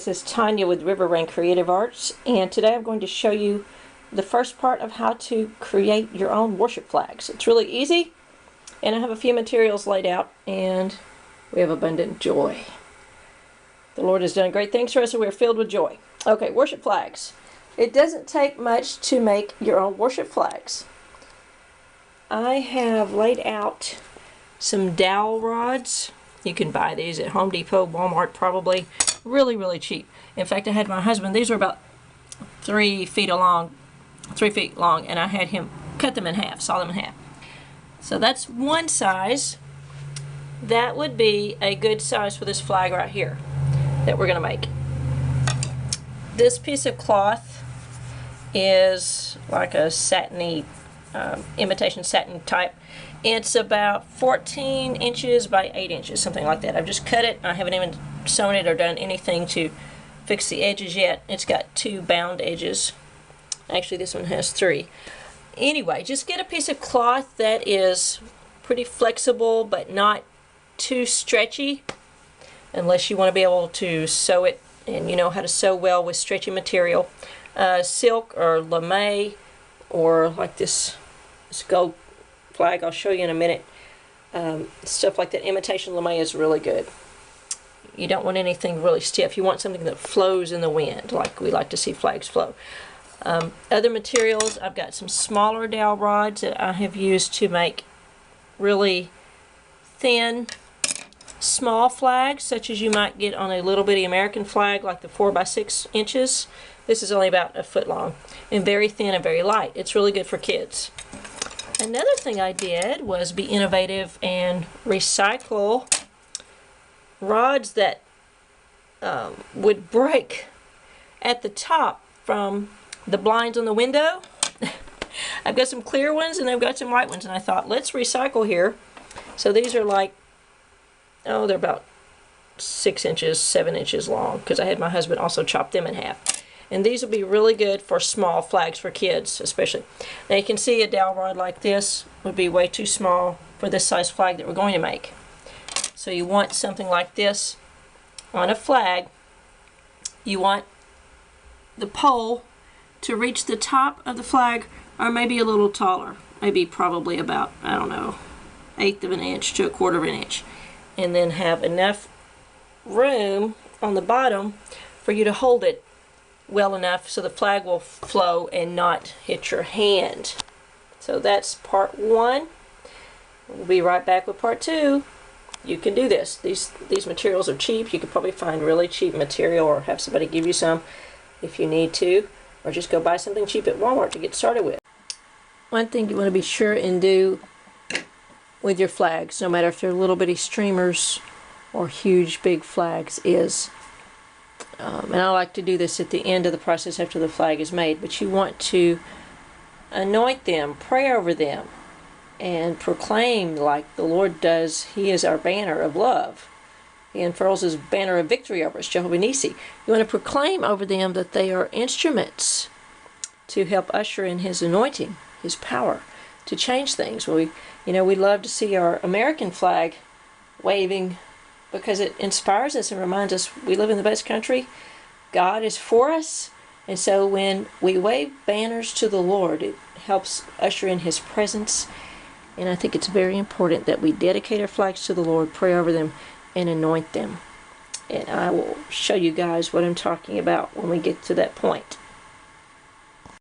this is Tonja with River Rain Creative Arts, and today I'm going to show you the first part of how to create your own worship flags. It's really easy, and I have a few materials laid out, and we have abundant joy. The Lord has done great things for us, and we're filled with joy. Okay, worship flags. It doesn't take much to make your own worship flags. I have laid out some dowel rods. You can buy these at Home Depot, Walmart probably. Really cheap. In fact, I had my husband, these were about 3 feet long, and I had him cut them in half, saw them in half. So that's one size. That would be a good size for this flag right here that we're going to make. This piece of cloth is like a satiny, imitation satin type. It's about 14 inches by 8 inches, something like that. I've just cut it. I haven't even sewn it or done anything to fix the edges yet. It's got 2 bound edges. Actually, this one has 3. Anyway, just get a piece of cloth that is pretty flexible but not too stretchy, unless you want to be able to sew it, and you know how to sew well with stretchy material. Silk or lame, or like this gold flag I'll show you in a minute. Stuff like that. Imitation lame is really good. You don't want anything really stiff. You want something that flows in the wind, like we like to see flags flow. Other materials, I've got some smaller dowel rods that I have used to make really thin, small flags, such as you might get on a little bitty American flag, like the 4 by 6 inches. This is only about a foot long, and very thin and very light. It's really good for kids. Another thing I did was be innovative and recycle rods that would break at the top from the blinds on the window. I've got some clear ones and I've got some white ones, and I thought, let's recycle here. So these are like, oh, they're about 6 inches, 7 inches long, because I had my husband also chop them in half. And these will be really good for small flags for kids, especially. Now you can see a dowel rod like this would be way too small for this size flag that we're going to make. So you want something like this on a flag. You want the pole to reach the top of the flag, or maybe a little taller. Maybe probably about, I don't know, 1/8 of an inch to 1/4 of an inch. And then have enough room on the bottom for you to hold it well enough so the flag will flow and not hit your hand. So that's part 1. We'll be right back with part 2. You can do this. These materials are cheap. You could probably find really cheap material, or have somebody give you some if you need to, or just go buy something cheap at Walmart to get started with. One thing you want to be sure and do with your flags, no matter if they're little bitty streamers or huge big flags, is and I like to do this at the end of the process after the flag is made, but you want to anoint them, pray over them, and proclaim like the Lord does. He is our banner of love. He unfurls his banner of victory over us, Jehovah Nissi. You want to proclaim over them that they are instruments to help usher in his anointing, his power, to change things. We love to see our American flag waving, because it inspires us and reminds us we live in the best country. God is for us. And so when we wave banners to the Lord, it helps usher in his presence. And I think it's very important that we dedicate our flags to the Lord, pray over them, and anoint them. And I will show you guys what I'm talking about when we get to that point.